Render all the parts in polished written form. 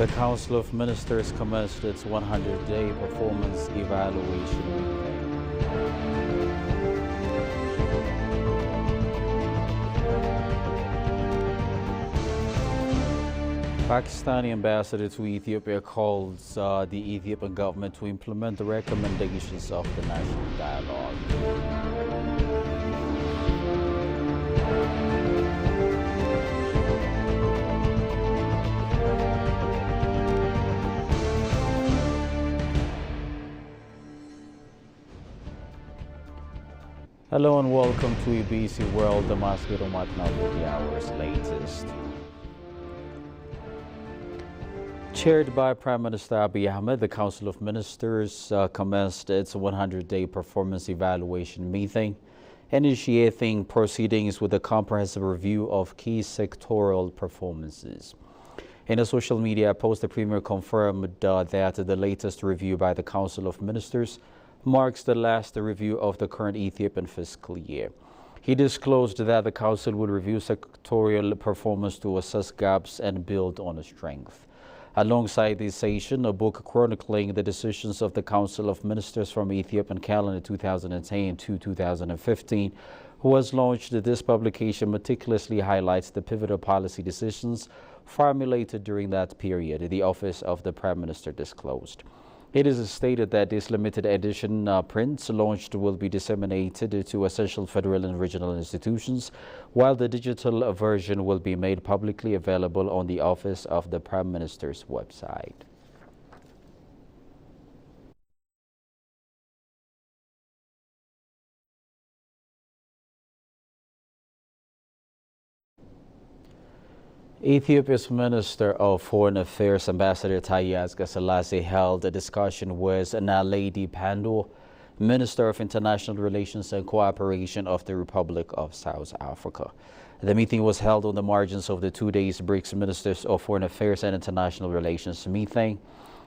The Council of Ministers commenced its 100-day performance evaluation meeting. Pakistani ambassador to Ethiopia calls the Ethiopian government to implement the recommendations of the National Dialogue. Hello and welcome to EBC World, the Masjid Umatna with the hour's latest. Chaired by Prime Minister Abiy Ahmed, the Council of Ministers commenced its 100-day performance evaluation meeting, initiating proceedings with a comprehensive review of key sectoral performances. In a social media post, the Premier confirmed that the latest review by the Council of Ministers marks the last review of the current Ethiopian fiscal year. He disclosed that the Council will review sectorial performance to assess gaps and build on a strength. Alongside this session, a book chronicling the decisions of the Council of Ministers from Ethiopian calendar 2010 to 2015 was launched. This publication meticulously highlights the pivotal policy decisions formulated during that period, the Office of the Prime Minister disclosed. It is stated that this limited edition prints launched will be disseminated to essential federal and regional institutions, while the digital version will be made publicly available on the Office of the Prime Minister's website. Ethiopia's Minister of Foreign Affairs, Ambassador Taye Asqe-Selassie, held a discussion with Naledi Pandor, Minister of International Relations and Cooperation of the Republic of South Africa. The meeting was held on the margins of the 2 days BRICS Ministers of Foreign Affairs and International Relations meeting,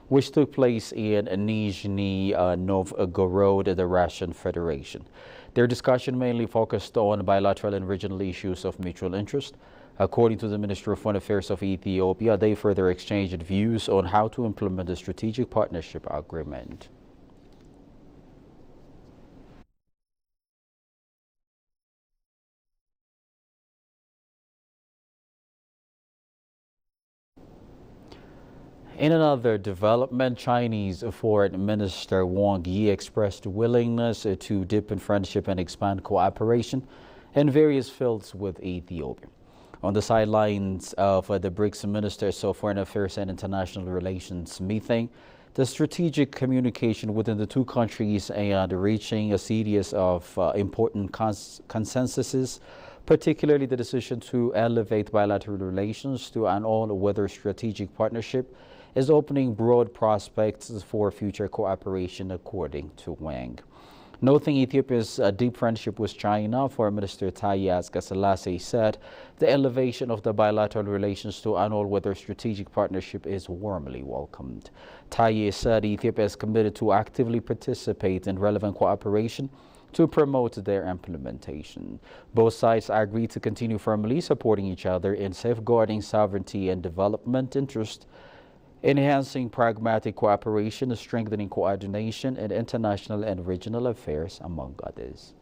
which took place in Nizhny Novgorod, the Russian Federation. Their discussion mainly focused on bilateral and regional issues of mutual interest. According to the Minister of Foreign Affairs of Ethiopia, they further exchanged views on how to implement the strategic partnership agreement. In another development, Chinese Foreign Minister Wang Yi expressed willingness to deepen friendship and expand cooperation in various fields with Ethiopia. On the sidelines of the BRICS Ministers of Foreign Affairs and International Relations meeting, the strategic communication within the two countries and reaching a series of important consensuses, particularly the decision to elevate bilateral relations to an all-weather strategic partnership, is opening broad prospects for future cooperation, according to Wang. Noting Ethiopia's deep friendship with China, Foreign Minister Taye Asqe-Selassie said the elevation of the bilateral relations to an all-weather strategic partnership is warmly welcomed. Taye said Ethiopia is committed to actively participate in relevant cooperation to promote their implementation. Both sides agreed to continue firmly supporting each other in safeguarding sovereignty and development interests, enhancing pragmatic cooperation, strengthening coordination in international and regional affairs, among others.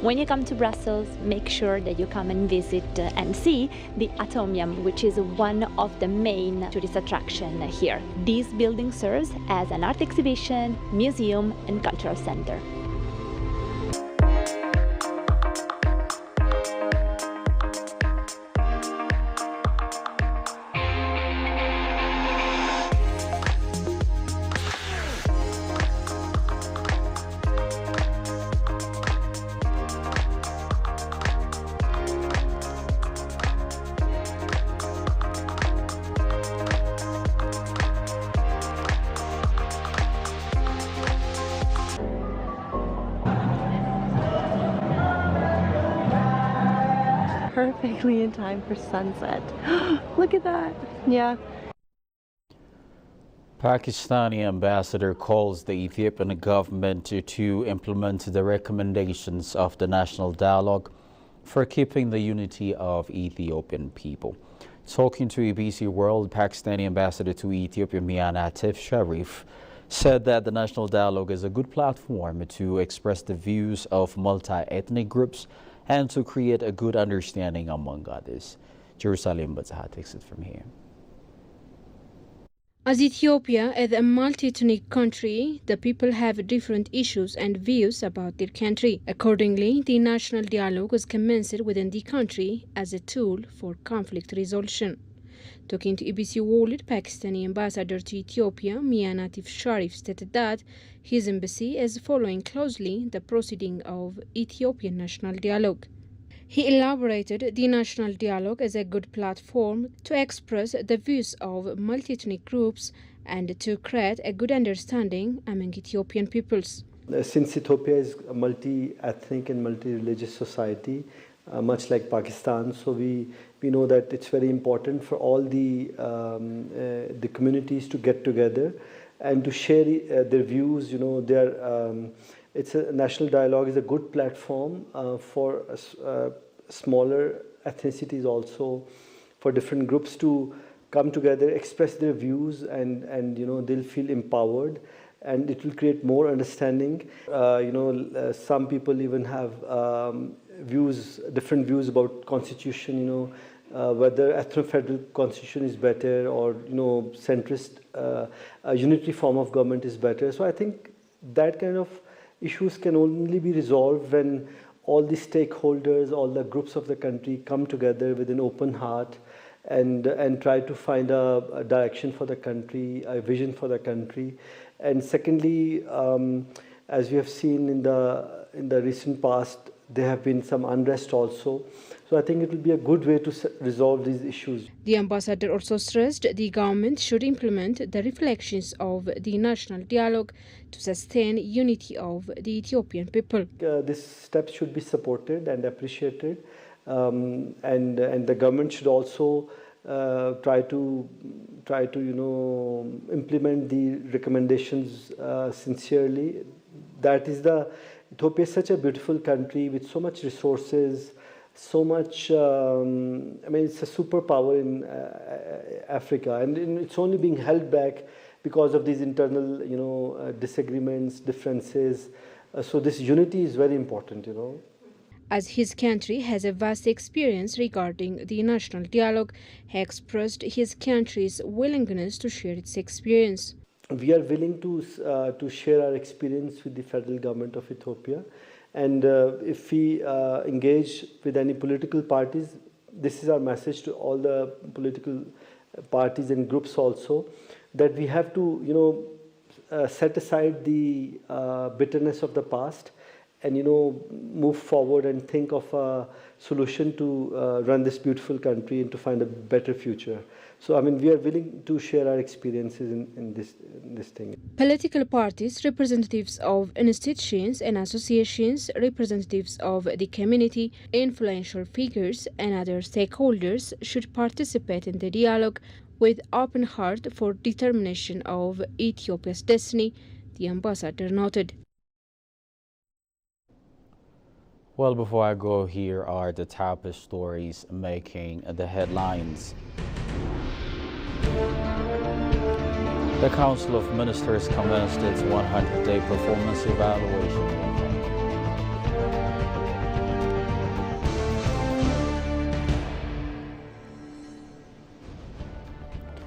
When you come to Brussels, make sure that you come and visit and see the Atomium, which is one of the main tourist attractions here. This building serves as an art exhibition, museum and cultural center. Perfectly in time for sunset. Look at that. Yeah. Pakistani ambassador calls the Ethiopian government to implement the recommendations of the National Dialogue for keeping the unity of Ethiopian people. Talking to ABC World, Pakistani ambassador to Ethiopia Mian Atif Sharif said that the National Dialogue is a good platform to express the views of multi-ethnic groups and to create a good understanding among others. Jerusalem Batzaha takes it from here. As Ethiopia is a multi-ethnic country, the people have different issues and views about their country. Accordingly, the national dialogue was commenced within the country as a tool for conflict resolution. Talking to ABC World, Pakistani ambassador to Ethiopia, Mian Atif Sharif, stated that his embassy is following closely the proceeding of Ethiopian national dialogue. He elaborated the national dialogue as a good platform to express the views of multi-ethnic groups and to create a good understanding among Ethiopian peoples. Since Ethiopia is a multi-ethnic and multi-religious society, much like Pakistan, so we know that it's very important for all the communities to get together and to share their views. You know, it's a national dialogue is a good platform for smaller ethnicities, also for different groups to come together, express their views, and you know, they'll feel empowered, and it will create more understanding. Some people even have different views about constitution. You know, whether ethno-federal constitution is better, or you know, centrist a unitary form of government is better. So I think that kind of issues can only be resolved when all the stakeholders, all the groups of the country come together with an open heart and try to find a direction for the country, a vision for the country. And secondly, as we have seen in the recent past, there have been some unrest also. So I think it will be a good way to resolve these issues. The ambassador also stressed the government should implement the reflections of the national dialogue to sustain unity of the Ethiopian people. This step should be supported and appreciated, and the government should also try to implement the recommendations sincerely. That is Ethiopia is such a beautiful country with so much resources, so much. It's a superpower in Africa, and it's only being held back because of these internal, disagreements, differences. So this unity is very important, you know. As his country has a vast experience regarding the national dialogue, he expressed his country's willingness to share its experience. We are willing to share our experience with the federal government of Ethiopia, and if we engage with any political parties, this is our message to all the political parties and groups also, that we have to set aside the bitterness of the past and move forward and think of a solution to run this beautiful country and to find a better future. So, we are willing to share our experiences in this thing. Political parties, representatives of institutions and associations, representatives of the community, influential figures, and other stakeholders should participate in the dialogue with open heart for determination of Ethiopia's destiny, the ambassador noted. Well, before I go, here are the top stories making the headlines. The Council of Ministers commenced its 100-day performance evaluation campaign.